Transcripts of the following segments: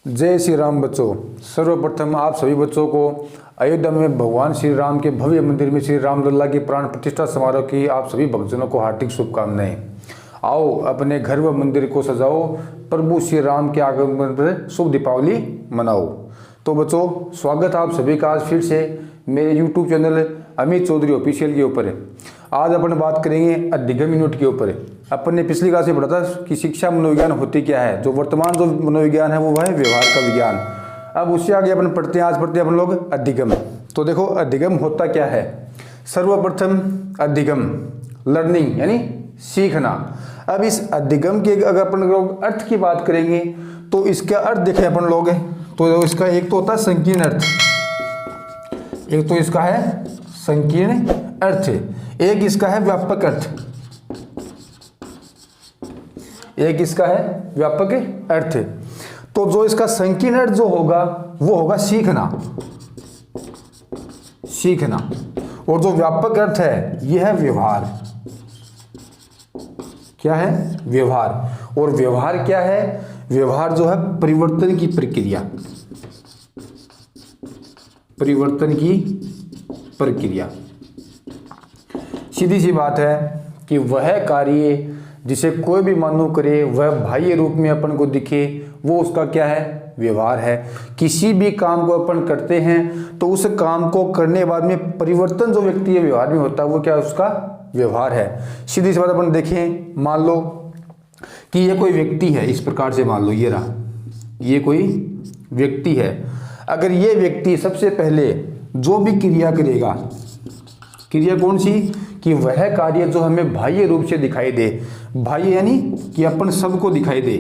जय श्री राम बच्चों। सर्वप्रथम आप सभी बच्चों को अयोध्या में भगवान श्री राम के भव्य मंदिर में श्री रामलला की प्राण प्रतिष्ठा समारोह की आप सभी भक्तजनों को हार्दिक शुभकामनाएं। आओ अपने घर व मंदिर को सजाओ, प्रभु श्री राम के आगमन पर शुभ दीपावली मनाओ। तो बच्चों, स्वागत आप सभी का आज फिर से मेरे YouTube channel Amit Chaudhary official के ऊपर। आज अपन बात करेंगे अधिगम यूनिट के ऊपर। अपन ने पिछली क्लास में पढ़ा था कि शिक्षा मनोविज्ञान होती क्या है। जो वर्तमान जो मनोविज्ञान है वो है व्यवहार का विज्ञान। अब उससे आगे अपन पढ़ते हैं, आज पढ़ते हैं अपन लोग अधिगम। तो देखो अधिगम होता क्या है। सर्वप्रथम अधिगम लर्निंग यानी सीखना। अब इस अधिगम के अगर अपन लोग अर्थ की बात करेंगे तो इसका अर्थ देखें अपन लोग, तो इसका एक तो होता है संकीर्ण अर्थ, एक तो इसका है संकीर्ण अर्थ, एक इसका है व्यापक अर्थ, एक इसका है व्यापक अर्थ। तो जो इसका संकीर्ण अर्थ जो होगा वो होगा सीखना, सीखना। और जो व्यापक अर्थ है यह है व्यवहार। क्या है? व्यवहार। और व्यवहार क्या है? व्यवहार जो है परिवर्तन की प्रक्रिया, परिवर्तन की प्रक्रिया। सीधी सी बात है कि वह कार्य जिसे कोई भी मानव करे वह बाह्य रूप में अपन को दिखे, वो उसका क्या है? व्यवहार है। किसी भी काम को अपन करते हैं तो उस काम को करने के बाद में परिवर्तन जो व्यक्ति के व्यवहार में होता है वो क्या है? उसका व्यवहार है। सीधी सी बात अपन देखें, मान लो कि ये कोई व्यक्ति है, इस प्रकार से मान लो ये रहा, ये कोई व्यक्ति है। अगर ये व्यक्ति सबसे पहले जो भी क्रिया करेगा, क्रिया कौन सी? कि वह कार्य जो हमें बाह्य रूप से दिखाई दे, बाह्य यानी कि अपन सबको दिखाई दे।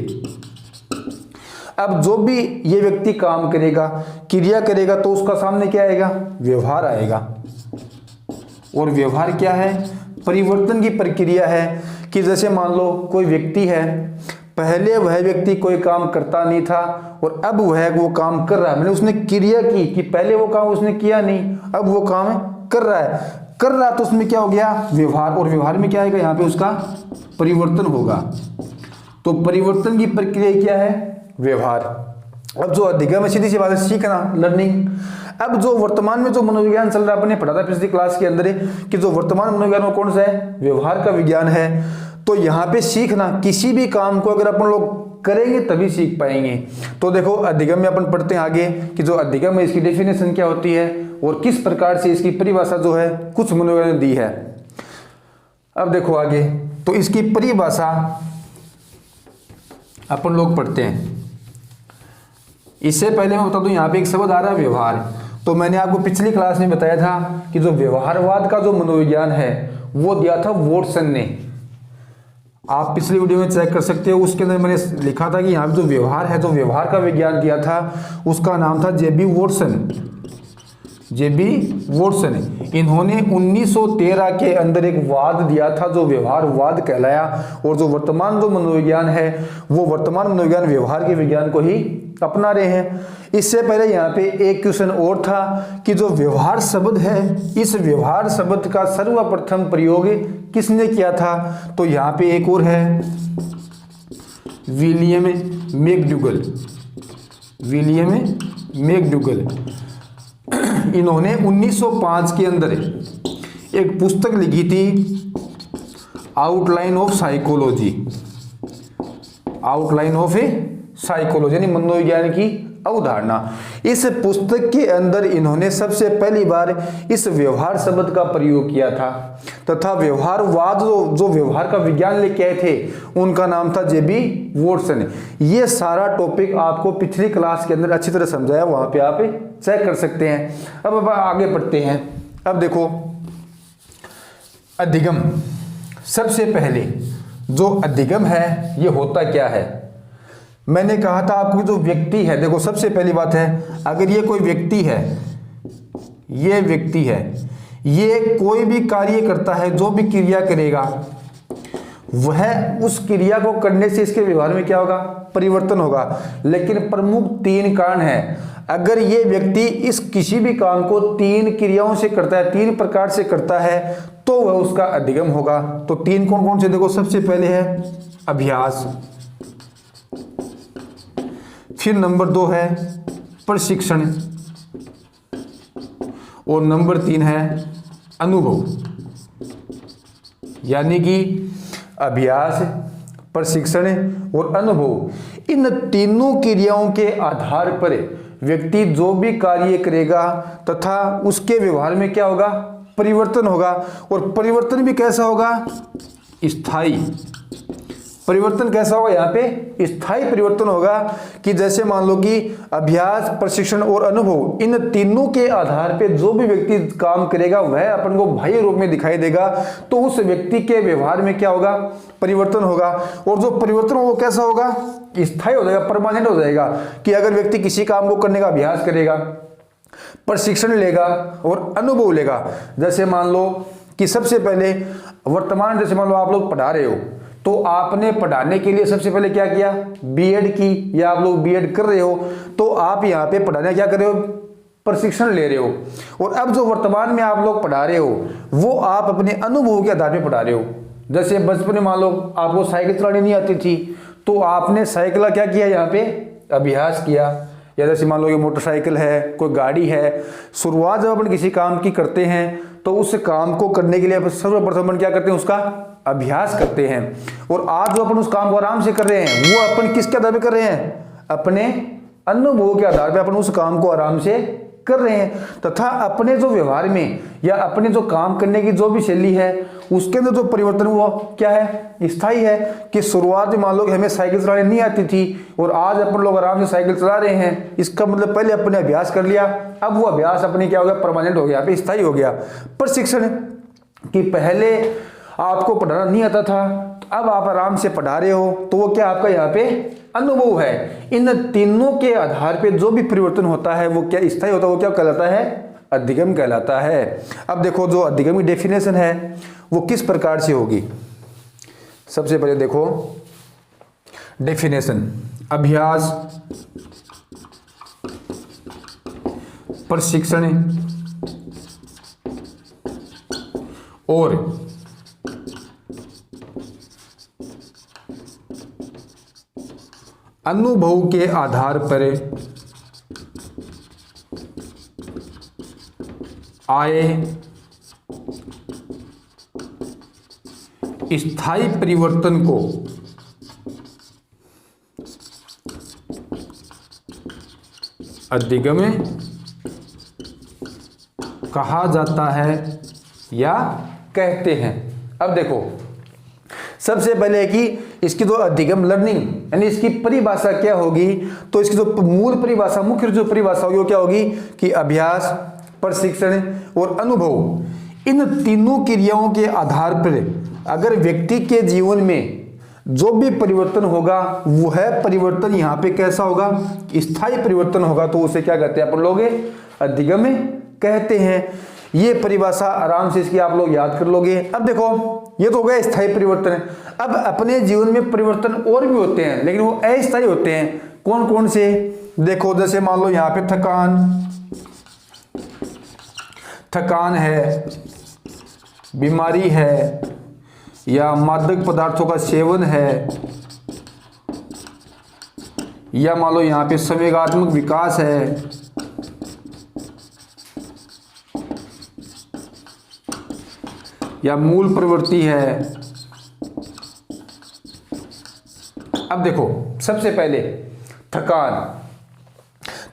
अब जो भी ये व्यक्ति काम करेगा, क्रिया करेगा, तो उसका सामने क्या आएगा? व्यवहार आएगा। और व्यवहार क्या है? परिवर्तन की प्रक्रिया है। कि जैसे मान लो कोई व्यक्ति है, पहले वह व्यक्ति कोई काम करता नहीं था और अब वह वो काम कर रहा है। मैंने उसने क्रिया की कि पहले वो काम उसने किया नहीं, अब वो काम कर रहा है, कर रहा, तो उसमें क्या हो गया? व्यवहार। और व्यवहार में क्या आएगा? यहाँ पे उसका परिवर्तन होगा। तो परिवर्तन की प्रक्रिया क्या है? व्यवहार। अब जो अधिगम है सीधी सी बात है सीखना, लर्निंग। अब जो वर्तमान में जो मनोविज्ञान चल रहा है, आपने पढ़ा था पिछली क्लास के अंदर कि जो वर्तमान मनोविज्ञान वो कौन सा है? व्यवहार का विज्ञान है। तो यहाँ पे सीखना, किसी भी काम को अगर अपन लोग करेंगे तभी सीख पाएंगे। तो देखो अधिगम में अपन पढ़ते हैं आगे कि जो अधिगम है इसकी डेफिनेशन क्या होती है और किस प्रकार से इसकी परिभाषा जो है कुछ मनोविज्ञान ने दी है। अब देखो आगे, तो इसकी परिभाषा अपन लोग पढ़ते हैं। इससे पहले मैं बता दूं, यहाँ पे एक शब्द आ रहा है व्यवहार। तो मैंने आपको पिछली क्लास में बताया था कि जो व्यवहारवाद का जो मनोविज्ञान है वो दिया था वॉटसन ने। आप पिछली वीडियो में चेक कर सकते हो, उसके अंदर मैंने लिखा था कि यहाँ पे जो व्यवहार है, जो व्यवहार का विज्ञान दिया था उसका नाम था जेबी वॉटसन, जेबी वॉटसन। इन्होंने 1913 के अंदर एक वाद दिया था जो व्यवहारवाद कहलाया। और जो वर्तमान जो मनोविज्ञान है वो वर्तमान मनोविज्ञान व्यवहार के विज्ञान को ही अपना रहे हैं। इससे पहले यहाँ पे एक क्वेश्चन और था कि जो व्यवहार शब्द है, इस व्यवहार शब्द का सर्वप्रथम प्रयोग किसने किया था? तो यहाँ पे एक और है, विलियम मैकडूगल, विलियम मैकडूगल। इन्होंने 1905 के अंदर एक पुस्तक लिखी थी, outline of psychology, outline of psychology यानी मनोविज्ञान की अवधारणा। इस पुस्तक के अंदर इन्होंने सबसे पहली बार इस व्यवहार शब्द का प्रयोग किया था तथा व्यवहारवाद जो व्यवहार का विज्ञान लेके आए थे उनका नाम था जेबी वॉटसन। ये सारा टॉपिक आपको पिछली क्लास के अंदर अच्छी तरह समझाया, वहां पे आप चेक कर सकते हैं। अब आगे पढ़ते हैं। अब देखो अधिगम, सबसे पहले जो अधिगम है ये होता क्या है। मैंने कहा था आपको जो व्यक्ति है, देखो सबसे पहली बात है, अगर ये कोई व्यक्ति है, ये व्यक्ति है, ये कोई भी कार्य करता है, जो भी क्रिया करेगा वह उस क्रिया को करने से इसके व्यवहार में क्या होगा? परिवर्तन होगा। लेकिन प्रमुख 3 कारण है। अगर ये व्यक्ति इस किसी भी काम को 3 क्रियाओं से करता है, 3 प्रकार से करता है, तो वह उसका अधिगम होगा। तो 3 कौन कौन से? देखो सबसे पहले है अभ्यास, फिर नंबर 2 है प्रशिक्षण, और नंबर 3 है अनुभव। यानी कि अभ्यास, प्रशिक्षण और अनुभव, इन तीनों क्रियाओं के आधार पर व्यक्ति जो भी कार्य करेगा तथा उसके व्यवहार में क्या होगा, परिवर्तन होगा। और परिवर्तन भी कैसा होगा, स्थायी। परिवर्तन कैसा होगा, यहाँ पे स्थायी परिवर्तन होगा कि जैसे मान लो कि अभ्यास, प्रशिक्षण और अनुभव, इन तीनों के आधार पे जो भी व्यक्ति काम करेगा वह अपन को बाह्य रूप में दिखाई देगा, तो उस व्यक्ति के व्यवहार में क्या होगा, परिवर्तन होगा। और जो परिवर्तन वो कैसा होगा, स्थायी हो जाएगा, परमानेंट हो जाएगा। कि अगर व्यक्ति किसी काम को करने का अभ्यास करेगा, प्रशिक्षण लेगा और अनुभव लेगा, जैसे मान लो कि सबसे पहले वर्तमान, जैसे मान लो आप लोग पढ़ा रहे हो, तो आपने पढ़ाने के लिए सबसे पहले क्या किया, बीएड की, या आप लोग बीएड कर रहे हो तो आप यहाँ पे पढ़ाने क्या कर रहे हो, प्रशिक्षण ले रहे हो। और अब जो वर्तमान में आप लोग पढ़ा रहे हो वो आप अपने अनुभव के आधार पर पढ़ा रहे हो। जैसे बचपन में मान लो आपको साइकिल चलानी नहीं आती थी, तो आपने साइकिल का क्या किया, यहाँ पे अभ्यास किया। या जैसे मान लो ये मोटरसाइकिल है, कोई गाड़ी है, शुरुआत जब अपन किसी काम की करते हैं तो उस काम को करने के लिए अपन सर्वप्रथम अपन क्या करते हैं, उसका अभ्यास करते हैं। और आज जो अपन उस काम को आराम से कर रहे हैं वो अपन किसके आधार पर कर रहे हैं, अपने अनुभव के आधार पर अपन उस काम को आराम से कर रहे हैं। तथा अपने जो व्यवहार में या अपने जो काम करने की जो भी शैली है उसके अंदर जो परिवर्तन हुआ क्या है, स्थायी है। कि शुरुआत में मान लो कि हमें साइकिल चलाने नहीं आती थी और आज अपन लोग आराम से साइकिल चला रहे हैं, इसका मतलब पहले अपने अभ्यास कर लिया, अब वो अभ्यास अपने क्या हो गया, परमानेंट हो गया, यहाँ पे स्थायी हो गया। प्रशिक्षण, कि पहले आपको पढ़ाना नहीं आता था, अब आप आराम से पढ़ा रहे हो, तो वो क्या आपका यहाँ पे अनुभव है। इन तीनों के आधार पे जो भी परिवर्तन होता है वो क्या स्थायी होता है, वो क्या कहलाता है, अधिगम कहलाता है। अब देखो जो अधिगम की डेफिनेशन है वो किस प्रकार से होगी। सबसे पहले देखो डेफिनेशन, अभ्यास, प्रशिक्षण और अनुभव के आधार पर आए स्थायी परिवर्तन को अधिगम कहा जाता है या कहते हैं। अब देखो सबसे पहले है कि इसकी जो अधिगम लर्निंग यानी इसकी परिभाषा क्या होगी, तो इसकी जो मूल परिभाषा, मुख्य जो परिभाषा होगी वो क्या होगी कि अभ्यास, प्रशिक्षण और अनुभव, इन तीनों क्रियाओं के आधार पर अगर व्यक्ति के जीवन में जो भी परिवर्तन होगा वह परिवर्तन यहाँ पे कैसा होगा, स्थायी परिवर्तन होगा, तो उसे क्या कहते हैं अपन लोग, अधिगम कहते हैं। ये परिभाषा आराम से इसकी आप लोग याद कर लोगे। अब देखो ये तो हो गया स्थायी परिवर्तन। अब अपने जीवन में परिवर्तन और भी होते हैं लेकिन वो अस्थायी होते हैं। कौन कौन से, देखो जैसे मान लो यहाँ पे थकान है, बीमारी है, या मादक पदार्थों का सेवन है, या मान लो यहाँ पे संवेगात्मक विकास है, या मूल प्रवृत्ति है। अब देखो सबसे पहले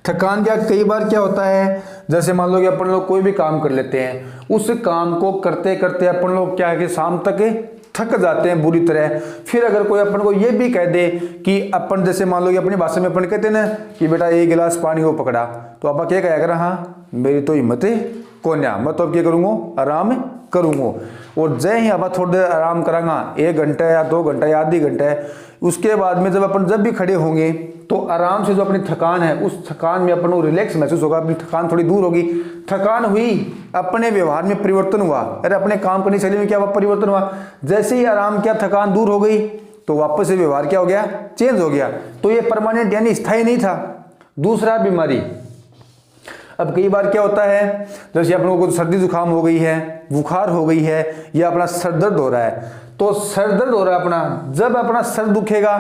थकान क्या, कई बार क्या होता है, जैसे मान लो कि अपन लोग कोई भी काम कर लेते हैं, उस काम को करते करते अपन लोग क्या है कि शाम तक थक जाते हैं बुरी तरह। फिर अगर कोई अपन को ये भी कह दे कि अपन, जैसे मान लो कि अपनी भाषा में अपन कहते हैं ना कि बेटा एक गिलास पानी को पकड़ा, तो आप क्या कहेगा, करा हाँ मेरी तो हिम्मत है कोन्या, मैं तो अब क्या करूँगा, आराम करूँगा। और जय ही अब थोड़ी देर आराम करांगा, 1 घंटा या 2 घंटा या आधी घंटा है, उसके बाद में जब भी खड़े होंगे तो आराम से जो अपनी थकान है उस थकान में अपन को रिलैक्स महसूस होगा, अपनी थकान थोड़ी दूर होगी। थकान हुई, अपने व्यवहार में परिवर्तन हुआ, अरे अपने काम करने की शैली में क्या परिवर्तन हुआ, जैसे ही आराम किया थकान दूर हो गई तो वापस से व्यवहार क्या हो गया, चेंज हो गया। तो ये परमानेंट यानी स्थायी नहीं था। दूसरा बीमारी, अब कई बार क्या होता है, जैसे अपन को सर्दी जुकाम हो गई है, बुखार हो गई है, या अपना सर दर्द हो रहा है, तो सर दर्द हो रहा है अपना, जब अपना सर दुखेगा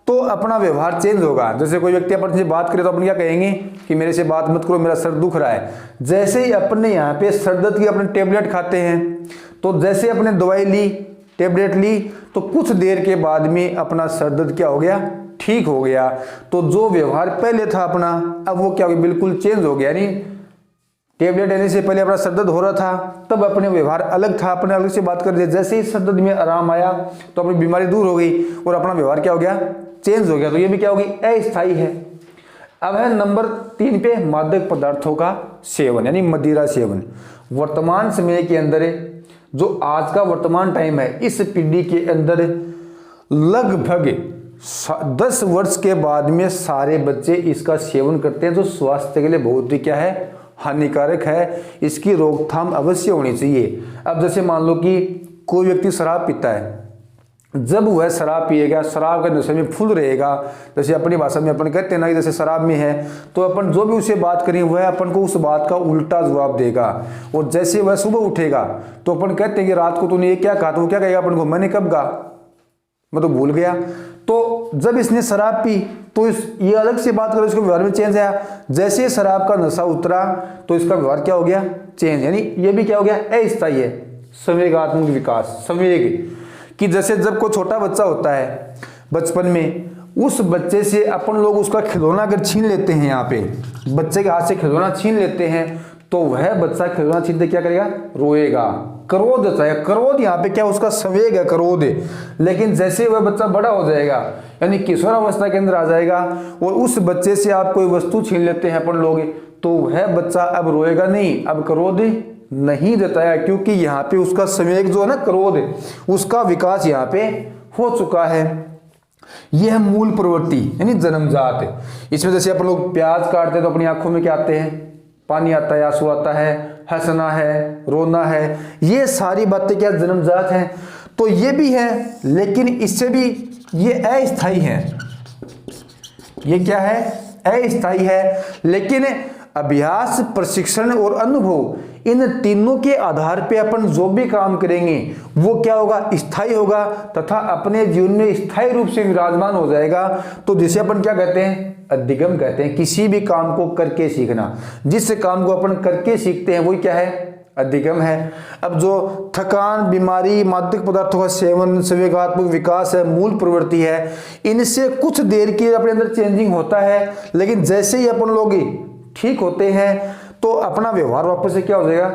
तो अपना व्यवहार चेंज होगा। जैसे कोई व्यक्ति अपन से बात करे तो अपन क्या कहेंगे कि मेरे से बात मत करो, मेरा सर दुख रहा है। जैसे ही अपने यहाँ पे सर दर्द की अपने टेबलेट खाते हैं, तो जैसे अपने दवाई ली, टेबलेट ली, तो कुछ देर के बाद में अपना सर दर्द क्या हो गया, ठीक हो गया। तो जो व्यवहार पहले था अपना, अब वो क्या हो गया, बिल्कुल चेंज हो गया। यानी टेबलेट लेने से पहले अपना सर दर्द हो रहा था, तब अपने व्यवहार अलग था, अपने अलग से बात कर दिया। जैसे ही सर दर्द में आराम आया तो अपनी बीमारी दूर हो गई और अपना व्यवहार क्या हो गया, चेंज हो गया। तो ये भी क्या होगी, अस्थायी है। अब है नंबर 3 पे मादक पदार्थों का सेवन, यानी मदिरा सेवन। वर्तमान समय के अंदर, जो आज का वर्तमान टाइम है, इस पीढ़ी के अंदर लगभग 10 वर्ष के बाद में सारे बच्चे इसका सेवन करते हैं, जो स्वास्थ्य के लिए बहुत ही क्या है, हानिकारक है। इसकी रोकथाम अवश्य होनी चाहिए। अब जैसे मान लो कि कोई व्यक्ति शराब पीता है, जब वह शराब पिएगा, शराब के नशे में फुल रहेगा, जैसे अपनी भाषा में अपन कहते हैं ना कि जैसे शराब में है, तो अपन जो भी उसे बात करें वह अपन को उस बात का उल्टा जवाब देगा। और जैसे वह सुबह उठेगा तो अपन कहते हैं कि रात को तूने ये क्या कहा, तो वो क्या कहेगा अपन को, मैंने कब कहा, मैं तो भूल गया। तो जब इसने शराब पी तो ये अलग से बात करो, इसके व्यवहार में चेंज आया। जैसे शराब का नशा उतरा तो इसका व्यवहार क्या हो गया, चेंज। यानी ये भी क्या हो गया, अस्थायी है। संवेगात्मक विकास, संवेग कि जैसे जब कोई छोटा बच्चा होता है बचपन में, उस बच्चे से अपन लोग उसका खिलौना अगर छीन लेते हैं, यहाँ पे बच्चे के हाथ से खिलौना छीन लेते हैं, तो वह बच्चा खिलौना छीनते क्या करेगा, रोएगा, क्रोध आता है। क्रोध यहाँ पे क्या, उसका संवेग है, क्रोध है। लेकिन जैसे वह बच्चा बड़ा हो जाएगा, यानी किशोरावस्था के अंदर आ जाएगा, और उस बच्चे से आप कोई वस्तु छीन लेते हैं अपन लोग, तो वह बच्चा अब रोएगा नहीं, अब क्रोध नहीं जताया, क्योंकि यहाँ पे उसका संवेग जो है ना, क्रोध, उसका विकास यहाँ पे हो चुका है। यह मूल प्रवृत्ति यानी जन्मजात। इसमें जैसे अपन लोग प्याज काटते हैं तो अपनी आंखों में क्या आते हैं, पानी आता है, आंसू आता है, हंसना है, रोना है, ये सारी बातें क्या जन्मजात हैं। तो ये भी है, लेकिन इससे भी ये अस्थायी है। ये क्या है, अस्थायी है। लेकिन अभ्यास, प्रशिक्षण और अनुभव, इन तीनों के आधार पे अपन जो भी काम करेंगे वो क्या होगा, स्थायी होगा, तथा अपने जीवन में स्थायी रूप से विराजमान हो जाएगा। तो जिसे अपन क्या कहते हैं, अधिगम कहते हैं। किसी भी काम को करके सीखना, जिस काम को अपन करके सीखते हैं वही क्या है, अधिगम है। अब जो थकान, बीमारी, मादक पदार्थों का सेवन, संवेगात्मक विकास है, मूल प्रवृत्ति है, इनसे कुछ देर के अपने अंदर चेंजिंग होता है, लेकिन जैसे ही अपन लोग ठीक होते हैं तो अपना व्यवहार वापस से क्या हो जाएगा,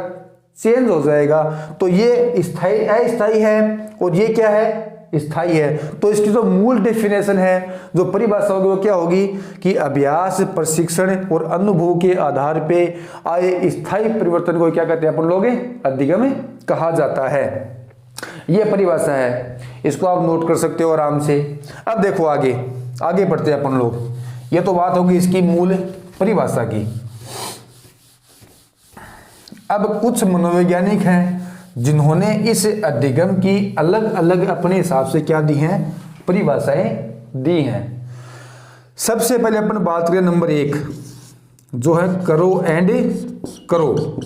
चेंज हो जाएगा। तो ये स्थायी, अस्थायी है, और ये क्या है, स्थायी है। तो इसकी जो मूल डेफिनेशन है, जो परिभाषा होगी, वो क्या होगी कि अभ्यास, प्रशिक्षण और अनुभव के आधार पे आए स्थायी परिवर्तन को क्या कहते हैं अपन लोग, अधिगम कहा जाता है। ये परिभाषा है, इसको आप नोट कर सकते हो आराम से। अब देखो आगे बढ़ते हैं अपन लोग। ये तो बात होगी इसकी मूल परिभाषा की। अब कुछ मनोवैज्ञानिक हैं जिन्होंने इस अधिगम की अलग अलग अपने हिसाब से क्या दी हैं, परिभाषाएं दी हैं। सबसे पहले अपन बात करें नंबर 1, जो है करो एंड करो।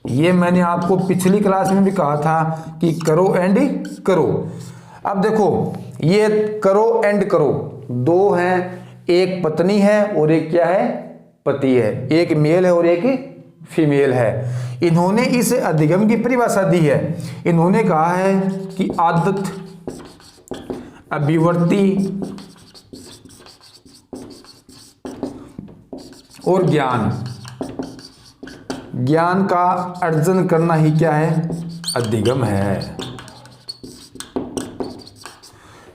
ये मैंने आपको पिछली क्लास में भी कहा था कि करो एंड करो। अब देखो, ये करो एंड करो दो हैं, एक पत्नी है और एक क्या है, पति है। एक मेल है और एक फीमेल है। इन्होंने इस अधिगम की परिभाषा दी है। इन्होंने कहा है कि आदत, अभिवृत्ति और ज्ञान का अर्जन करना ही क्या है, अधिगम है।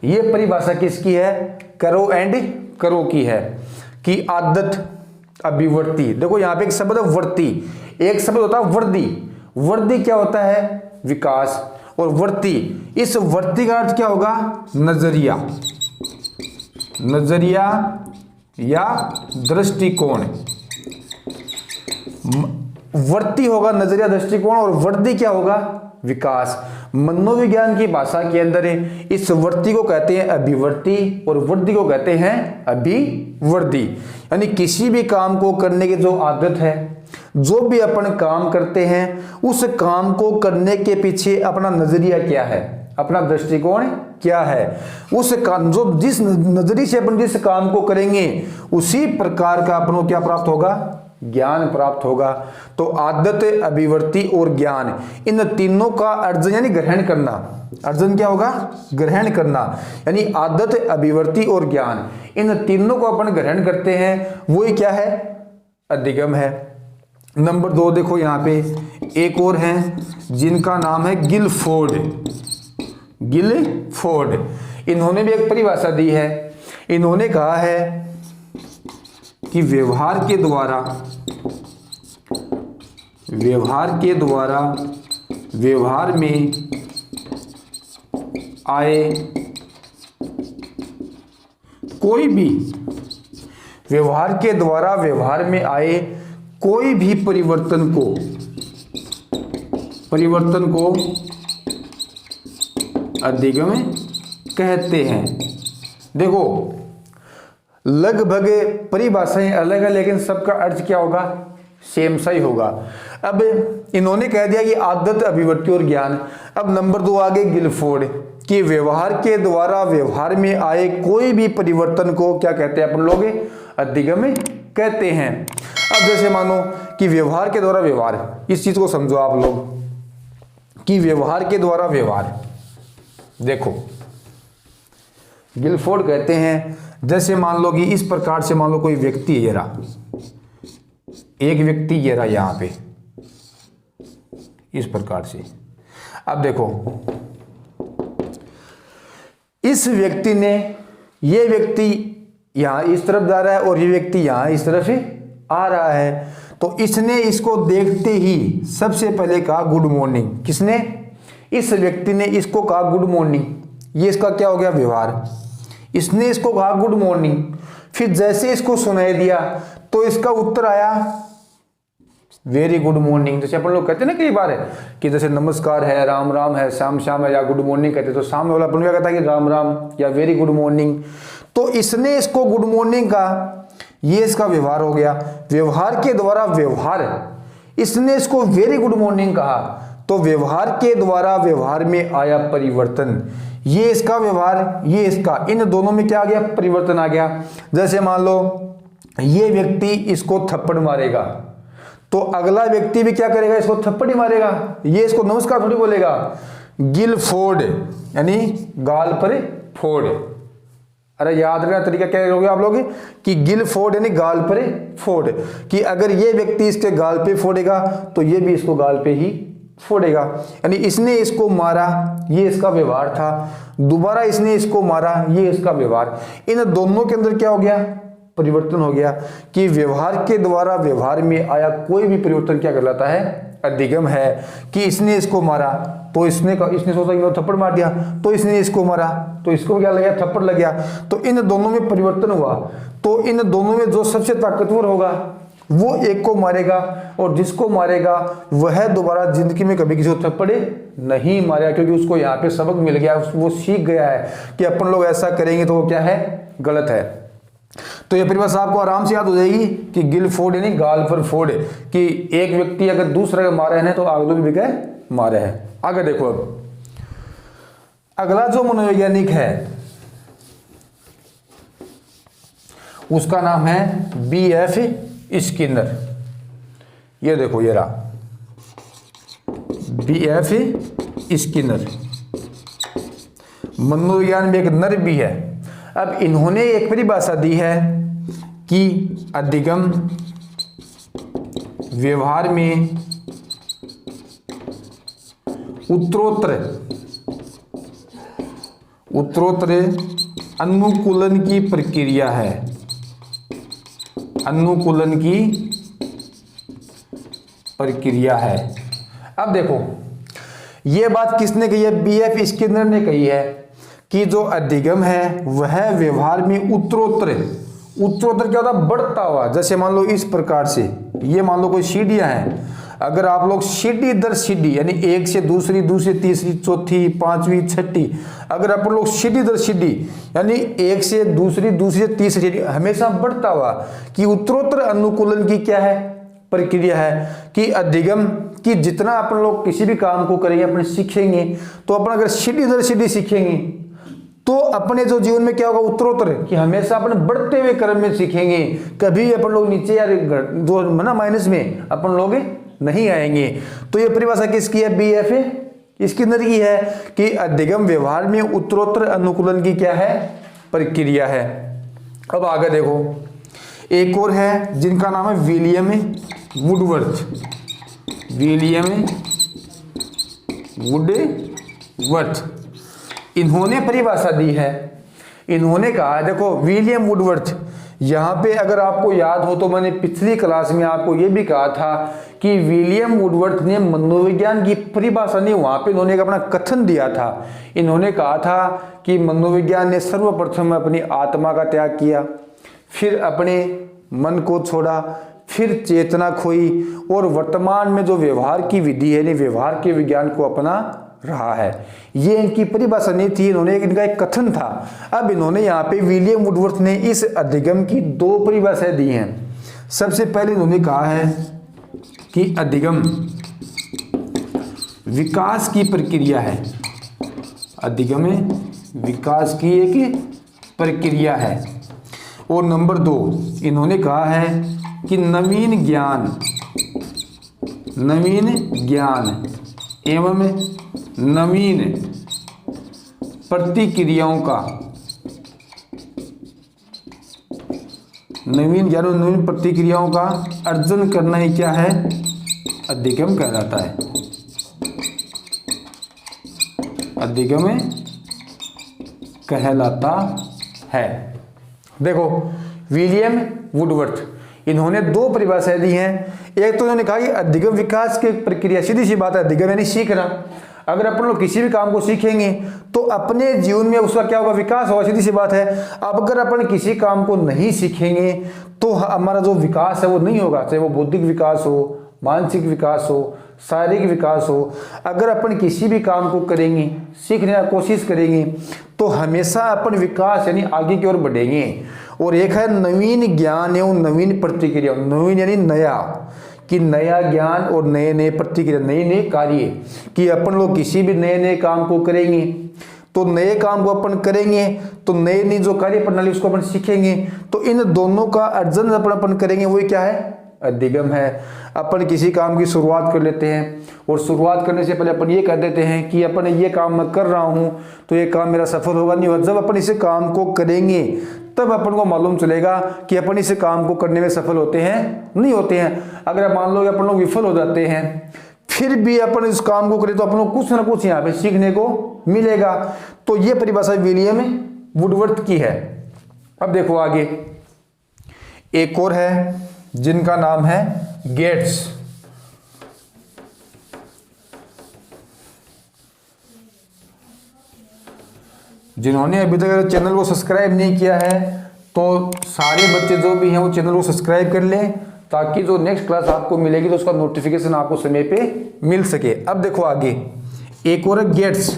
यह परिभाषा किसकी है, करो एंड करो की है। कि आदत, अभिवृत्ति, देखो यहां पे एक शब्द है वृत्ति, एक शब्द होता है वृद्धि। वृद्धि क्या होता है, विकास, और वृत्ति, इस वृत्ति का अर्थ क्या होगा, नजरिया, नजरिया या दृष्टिकोण। वृत्ति होगा नजरिया, दृष्टिकोण, और वृद्धि क्या होगा, विकास। मनोविज्ञान की भाषा के अंदर इस वृत्ति को कहते हैं अभिवृत्ति और वृद्धि को कहते हैं अभिवृद्धि। यानी किसी भी काम को करने की जो आदत है, जो भी अपन काम करते हैं, उस काम को करने के पीछे अपना नजरिया क्या है, अपना दृष्टिकोण क्या है, उस काम जो जिस नजरिए से अपन जिस काम को करेंगे उसी प्रकार का अपन को क्या प्राप्त होगा, ज्ञान प्राप्त होगा। तो आदत, अभिवृत्ति और ज्ञान, इन तीनों का अर्जन यानी ग्रहण करना। अर्जन क्या होगा, ग्रहण करना, यानी आदत, अभिवृत्ति और ज्ञान, इन तीनों को अपन ग्रहण करते हैं, वही क्या है, अधिगम है। नंबर 2 देखो यहाँ पे एक और हैं जिनका नाम है गिलफोर्ड। गिलफोर्ड, इन्होंने भी एक परिभाषा दी है। इन्होंने कहा है कि व्यवहार के द्वारा व्यवहार में आए कोई भी, व्यवहार के द्वारा व्यवहार में आए कोई भी परिवर्तन को अधिगम कहते हैं। देखो लगभग परिभाषाएं अलग है, लेकिन सबका अर्थ क्या होगा, सेम सा ही होगा। अब इन्होंने कह दिया कि आदत, अभिवृत्ति और ज्ञान। अब नंबर 2 आगे गिलफोर्ड कि व्यवहार के द्वारा व्यवहार में आए कोई भी परिवर्तन को क्या कहते हैं अपन लोग, अधिगम कहते हैं। अब जैसे मानो कि व्यवहार के द्वारा व्यवहार, इस चीज को समझो आप लोग कि व्यवहार के द्वारा व्यवहार, देखो गिलफोर्ड कहते हैं जैसे मान लो कि इस प्रकार से मान लो कोई व्यक्ति है, ये रहा एक व्यक्ति, ये रहा यहां पे इस प्रकार से। अब देखो इस व्यक्ति ने, ये व्यक्ति यहां इस तरफ जा रहा है और ये व्यक्ति यहां इस तरफ आ रहा है, तो इसने इसको देखते ही सबसे पहले कहा गुड मॉर्निंग। किसने, इस व्यक्ति ने इसको कहा गुड मॉर्निंग, ये इसका क्या हो गया, व्यवहार। इसने इसको कहा गुड मॉर्निंग, फिर जैसे इसको सुनाई दिया तो इसका उत्तर आया वेरी गुड मॉर्निंग। जैसे अपन लोग कहते हैं ना कई बार है कि जैसे नमस्कार है, राम राम है, शाम शाम है, या गुड मॉर्निंग कहते, तो सामने वाला अपन क्या कहता है कि राम राम या वेरी गुड मॉर्निंग। तो इसने इसको गुड मॉर्निंग कहा, ये इसका व्यवहार हो गया। व्यवहार के द्वारा व्यवहार, इसने इसको वेरी गुड मॉर्निंग कहा, तो व्यवहार के द्वारा व्यवहार में आया परिवर्तन, ये इसका व्यवहार, ये इसका, इन दोनों में क्या आ गया, परिवर्तन आ गया। जैसे मान लो ये व्यक्ति इसको थप्पड़ मारेगा, तो अगला व्यक्ति भी क्या करेगा, इसको थप्पड़ ही मारेगा, ये इसको नमस्कार थोड़ी बोलेगा। गिलफोर्ड यानी गाल पर फोड़। अरे याद रखना तरीका क्या करोगे आप लोग कि गिलफोर्ड यानी गाल पर फोड़, कि अगर ये व्यक्ति इसके गाल पे फोड़ेगा तो ये भी इसको गाल पे ही फोड़ेगा। यानी इसने इसको मारा, ये इसका व्यवहार था, दोबारा इसने इसको मारा, ये इसका व्यवहार। इन दोनों के अंदर क्या हो गया, परिवर्तन हो गया। कि व्यवहार के द्वारा व्यवहार में आया कोई भी परिवर्तन क्या कहलाता है, अधिगम है। कि इसने इसको मारा तो इसने सोचा कि थप्पड़ मार दिया, तो इसने इसको मारा तो इसको क्या लग गया, थप्पड़ लग गया, तो इन दोनों में परिवर्तन हुआ। तो इन दोनों में जो सबसे ताकतवर होगा वो एक को मारेगा, और जिसको मारेगा वह दोबारा जिंदगी में कभी किसी को थप्पड़ नहीं मारेगा, क्योंकि उसको यहाँ पे सबक मिल गया, वो सीख गया है कि अपन लोग ऐसा करेंगे तो वो क्या है, गलत है। तो ये परिभाषा आपको आराम से याद हो जाएगी कि गिलफोर्ड यानी गाल पर फोड़, कि एक व्यक्ति अगर दूसरा मारे हैं तो अगले भी मारे हैं। आगे देखो, अब अगला जो मनोवैज्ञानिक है उसका नाम है B.F. स्किनर। ये देखो ये रहा B.F. स्किनर, मनोविज्ञान में एक नर भी है। अब इन्होंने एक परिभाषा दी है कि अधिगम व्यवहार में उत्तरोत्तर अनुकूलन की प्रक्रिया है। अनुकूलन की प्रक्रिया है। अब देखो ये बात किसने कही है, B.F. स्किनर ने कही है कि जो अधिगम है वह व्यवहार में उत्तरोत्तर क्या होता है, बढ़ता हुआ। जैसे मान लो इस प्रकार से, ये मान लो कोई सीढ़ियां हैं, अगर आप लोग सीढ़ी दर सीढ़ी यानी एक से दूसरी, दूसरी तीसरी, चौथी, पांचवी, छठी, अगर अपन लोग सीढ़ी दर सीढ़ी यानी एक से दूसरी, दूसरी से तीसरी सीढ़ी हमेशा बढ़ता हुआ, कि उत्तरोत्तर अनुकूलन की क्या है, प्रक्रिया है। कि अधिगम कि जितना अपन लोग किसी भी काम को करेंगे, अपने सीखेंगे, तो अपन अगर सीधी दर सीधी सीखेंगे तो अपने जो जीवन में क्या होगा उत्तरोत्तर, कि हमेशा अपन बढ़ते हुए क्रम में सीखेंगे, कभी अपन लोग नीचे या जो ना माइनस में अपन लोग नहीं आएंगे। तो ये परिभाषा किसकी है? BFA इसके अंदर की है कि अधिगम व्यवहार में उत्तरोत्तर अनुकूलन की क्या है? प्रक्रिया है। अब आगे देखो, एक और है जिनका नाम है विलियम वुडवर्थ। विलियम वुडवर्थ, इन्होंने परिभाषा दी है। इन्होंने कहा, देखो विलियम वुडवर्थ, यहाँ पे अगर आपको याद हो तो मैंने पिछली क्लास में आपको ये भी कहा था कि विलियम वुडवर्थ ने मनोविज्ञान की परिभाषा नहीं, वहाँ पे इन्होंने एक अपना कथन दिया था। इन्होंने कहा था कि मनोविज्ञान ने सर्वप्रथम अपनी आत्मा का त्याग किया, फिर अपने मन को छोड़ा, फिर चेतना खोई, और वर्तमान में जो व्यवहार की विधि है, व्यवहार के विज्ञान को अपना रहा है। ये इनकी परिभाषा नहीं थी, इनका एक कथन था। अब इन्होंने यहाँ पे विलियम वुडवर्थ ने इस अधिगम की 2 परिभाषाएं दी हैं। सबसे पहले इन्होंने कहा है कि अधिगम विकास की प्रक्रिया है। अधिगम विकास की एक प्रक्रिया है। और नंबर 2 इन्होंने कहा है कि नवीन ज्ञान एवं नवीन प्रतिक्रियाओं का, नवीन ज्ञान और नवीन प्रतिक्रियाओं का अर्जन करना ही क्या है? अधिगम कहलाता है। अधिगम कहलाता है। देखो विलियम वुडवर्थ इन्होंने 2 परिभाषाएं दी हैं। एक तो इन्होंने कहा कि अधिगम विकास की प्रक्रिया, सीधी सी बात है, अधिगम यानी सीखना। अगर अपन लोग किसी भी काम को सीखेंगे तो अपने जीवन में उसका क्या होगा? विकास होगा, सीधी सी बात है। अब अगर अपन किसी काम को नहीं सीखेंगे तो हमारा जो विकास है वो नहीं होगा, चाहे वो बौद्धिक विकास हो, मानसिक विकास हो, शारीरिक विकास हो। अगर अपन किसी भी काम को करेंगे, सीखने की कोशिश करेंगे, तो हमेशा अपन विकास यानी आगे की ओर बढ़ेंगे। और एक है नवीन ज्ञान एवं नवीन प्रतिक्रिया। नवीन यानी नया, कि नया ज्ञान और नए नए प्रतिक्रिया, नए नए कार्य, कि अपन लोग किसी भी नए नए काम को करेंगे तो नए काम को अपन करेंगे तो नई नई जो कार्य प्रणाली उसको अपन सीखेंगे। तो इन दोनों का अर्जन अपन करेंगे, वही क्या है? अधिगम है। अपन किसी काम की शुरुआत कर लेते हैं और शुरुआत करने से पहले अपन ये कह देते हैं कि अपन ये काम मैं कर रहा हूँ तो ये काम मेरा सफल होगा नहीं होगा। जब अपन इसे काम को करेंगे तब अपन को मालूम चलेगा कि अपन इस काम को करने में सफल होते हैं नहीं होते हैं। अगर मान लो अपन लोग विफल हो जाते हैं, फिर भी अपन इस काम को करें तो अपन लोग कुछ ना कुछ यहाँ पे सीखने को मिलेगा। तो ये परिभाषा विलियम वुडवर्थ की है। अब देखो आगे, एक और है जिनका नाम है गेट्स। जिन्होंने अभी तक चैनल को सब्सक्राइब नहीं किया है तो सारे बच्चे जो भी हैं वो चैनल को सब्सक्राइब कर लें, ताकि जो नेक्स्ट क्लास आपको मिलेगी तो उसका नोटिफिकेशन आपको समय पे मिल सके। अब देखो आगे, एक और गेट्स।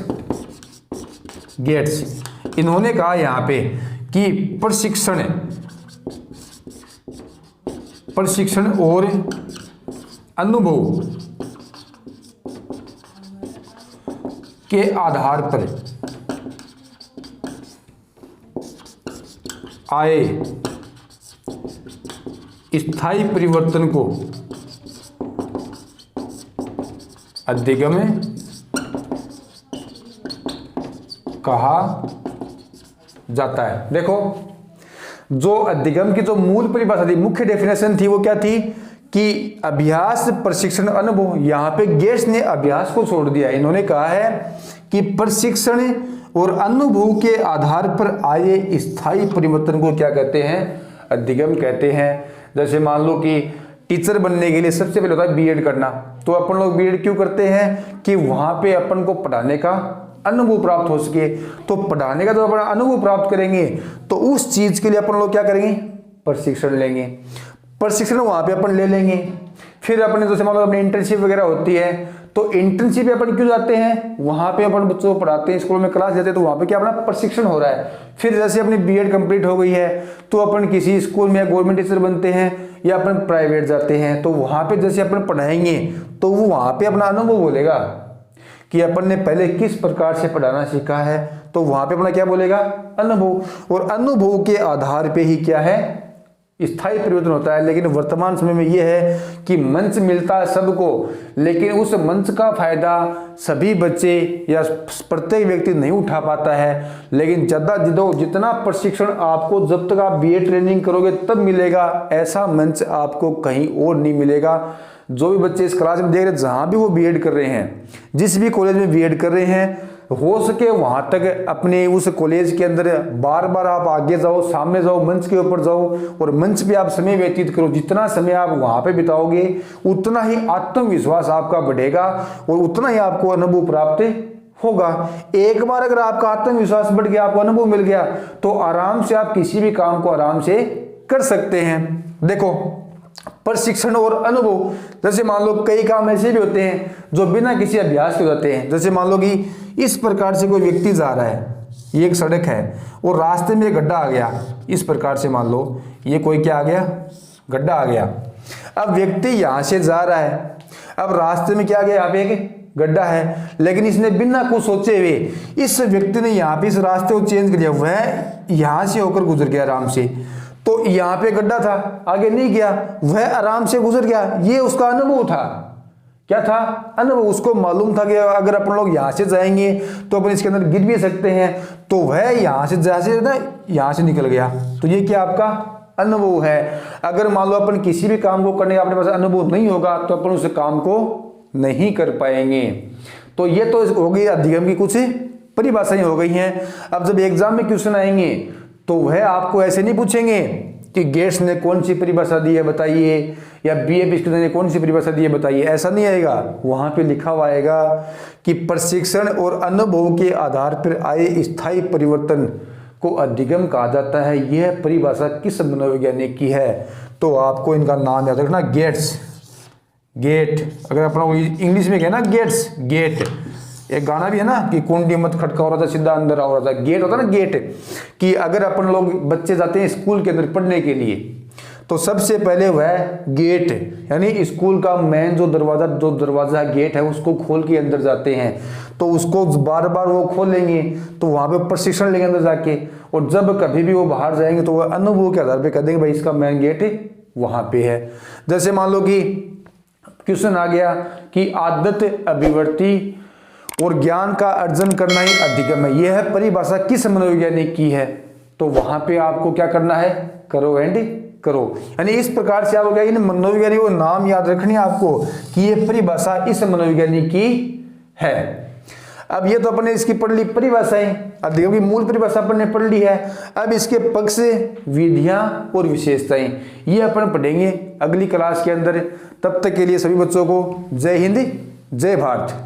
इन्होंने कहा यहाँ पे कि प्रशिक्षण और अनुभव के आधार पर आए स्थायी परिवर्तन को अधिगम कहा जाता है। देखो जो अधिगम की जो मूल परिभाषा थी, मुख्य डेफिनेशन थी, वो क्या थी कि अभ्यास, प्रशिक्षण, अनुभव। यहां पे गेट्स ने अभ्यास को छोड़ दिया। इन्होंने कहा है कि प्रशिक्षण और अनुभव के आधार पर आए स्थायी परिवर्तन को क्या कहते हैं? अधिगम कहते हैं। जैसे मान लो कि टीचर बनने के लिए सबसे पहले होता है बीएड करना। तो अपन लोग बीएड क्यों करते हैं? कि वहां पे अपन को पढ़ाने का अनुभव प्राप्त हो सके। तो पढ़ाने का तो अपन अनुभव प्राप्त करेंगे तो उस चीज के लिए अपन लोग क्या करेंगे? प्रशिक्षण लेंगे। प्रशिक्षण वहां पे अपन ले लेंगे। फिर अपने जैसे मान लो अपनी इंटर्नशिप वगैरह होती है तो इंटर्नशिप पे अपन क्यों जाते हैं? वहां पे अपन बच्चों को पढ़ाते हैं, स्कूल में क्लास देते हैं, तो वहां पे क्या अपना प्रशिक्षण हो रहा है। फिर जैसे अपनी बीएड कंप्लीट हो गई है तो अपन किसी स्कूल में गवर्नमेंट टीचर बनते हैं या अपन प्राइवेट जाते हैं तो वहाँ पे जैसे अपन पढ़ाएंगे तो वो वहाँ पे अपना अनुभव बोलेगा कि अपन ने पहले किस प्रकार से पढ़ाना सीखा है, तो वहाँ पे अपना क्या बोलेगा, अनुभव। और अनुभव के आधार पे ही क्या है, स्थायी परिवर्तन होता है। लेकिन वर्तमान समय में यह है कि मंच मिलता है सबको, लेकिन उस मंच का फायदा सभी बच्चे या प्रत्येक व्यक्ति नहीं उठा पाता है। लेकिन जितना प्रशिक्षण आपको जब तक आप बीएड ट्रेनिंग करोगे तब मिलेगा, ऐसा मंच आपको कहीं और नहीं मिलेगा। जो भी बच्चे इस क्लास में देख रहे हैं, जहाँ भी वो बीएड कर रहे हैं, जिस भी कॉलेज में बीएड कर रहे हैं, हो सके वहां तक अपने उस कॉलेज के अंदर बार बार आप आगे जाओ, सामने जाओ, मंच के ऊपर जाओ और मंच पे आप समय व्यतीत करो। जितना समय आप वहां पे बिताओगे उतना ही आत्मविश्वास आपका बढ़ेगा और उतना ही आपको अनुभव प्राप्त होगा। एक बार अगर आपका आत्मविश्वास बढ़ गया, आपको अनुभव मिल गया, तो आराम से आप किसी भी काम को आराम से कर सकते हैं। देखो, प्रशिक्षण और अनुभव, जैसे मान लो कई काम ऐसे भी होते हैं जो बिना किसी अभ्यास के होते हैं। जैसे मान लो कि इस प्रकार से कोई व्यक्ति जा रहा है, ये एक सड़क है और रास्ते में गड्ढा आ गया, इस प्रकार से मान लो ये कोई क्या आ गया, गड्ढा आ गया। अब व्यक्ति यहां से जा रहा है, अब रास्ते में क्या आ गया, यहाँ पे एक गड्ढा है, लेकिन इसने बिना कुछ सोचे हुए इस व्यक्ति ने यहाँ पे इस रास्ते को चेंज कर दिया, वह यहां से होकर गुजर गया आराम से। तो यहाँ पे गड्ढा था, आगे नहीं गया, वह आराम से गुजर गया। ये उसका अनुभव था। क्या था, अनुभव। उसको मालूम था कि अगर अपन लोग यहाँ से जाएंगे तो अपन इसके अंदर गिर भी सकते हैं, तो वह यहाँ से निकल गया। तो ये क्या आपका अनुभव है। अगर मान लो अपन किसी भी काम को करने का अपने पास अनुभव नहीं होगा तो अपन उस काम को नहीं कर पाएंगे। तो ये तो हो गई अधिगम की कुछ परिभाषाएं हो गई हैं। अब जब एग्जाम में क्वेश्चन आएंगे तो वह आपको ऐसे नहीं पूछेंगे कि गेट्स ने कौन सी परिभाषा दी है बताइए, या B.F. स्किनर ने कौन सी परिभाषा दी है बताइए, ऐसा नहीं आएगा। वहां पे लिखा हुआ आएगा कि प्रशिक्षण और अनुभव के आधार पर आए स्थायी परिवर्तन को अधिगम कहा जाता है। यह परिभाषा किस मनोवैज्ञानिक की है, तो आपको इनका नाम याद रखना, गेट। अगर अपना इंग्लिश में कहना गेट। एक गाना भी है ना कि कुंडी मत खटका हो रहा था, सीधा अंदर आ रहा था। गेट होता है ना, गेट। कि अगर अपन लोग बच्चे जाते हैं स्कूल के अंदर पढ़ने के लिए तो सबसे पहले वह गेट, यानी स्कूल का मेन जो दरवाजा गेट है उसको खोल के अंदर जाते हैं। तो उसको बार बार वो खोलेंगे तो वहां पे प्रशिक्षण लेंगे अंदर जाके, और जब कभी भी वो बाहर जाएंगे तो वह अनुभव के आधार पर कह देंगे भाई इसका मेन गेट वहां पे है। जैसे मान लो कि क्वेश्चन आ गया कि आदत, अभिवृत्ति और ज्ञान का अर्जन करना ही अधिगम है। यह परिभाषा किस मनोवैज्ञानिक की है, तो वहां पे आपको क्या करना है, करो एंड करो। यानी इस प्रकार से आपको क्या, इन मनोवैज्ञानिक को नाम याद रखनी है आपको कि यह परिभाषा इस मनोवैज्ञानिक की है। अब ये तो अपने इसकी पढ़ ली परिभाषाएं, अधिगम की मूल परिभाषा अपन ने पढ़ ली है। अब इसके पक्ष, विधियां और विशेषताएं ये अपन पढ़ेंगे अगली क्लास के अंदर। तब तक के लिए सभी बच्चों को जय हिंद, जय भारत।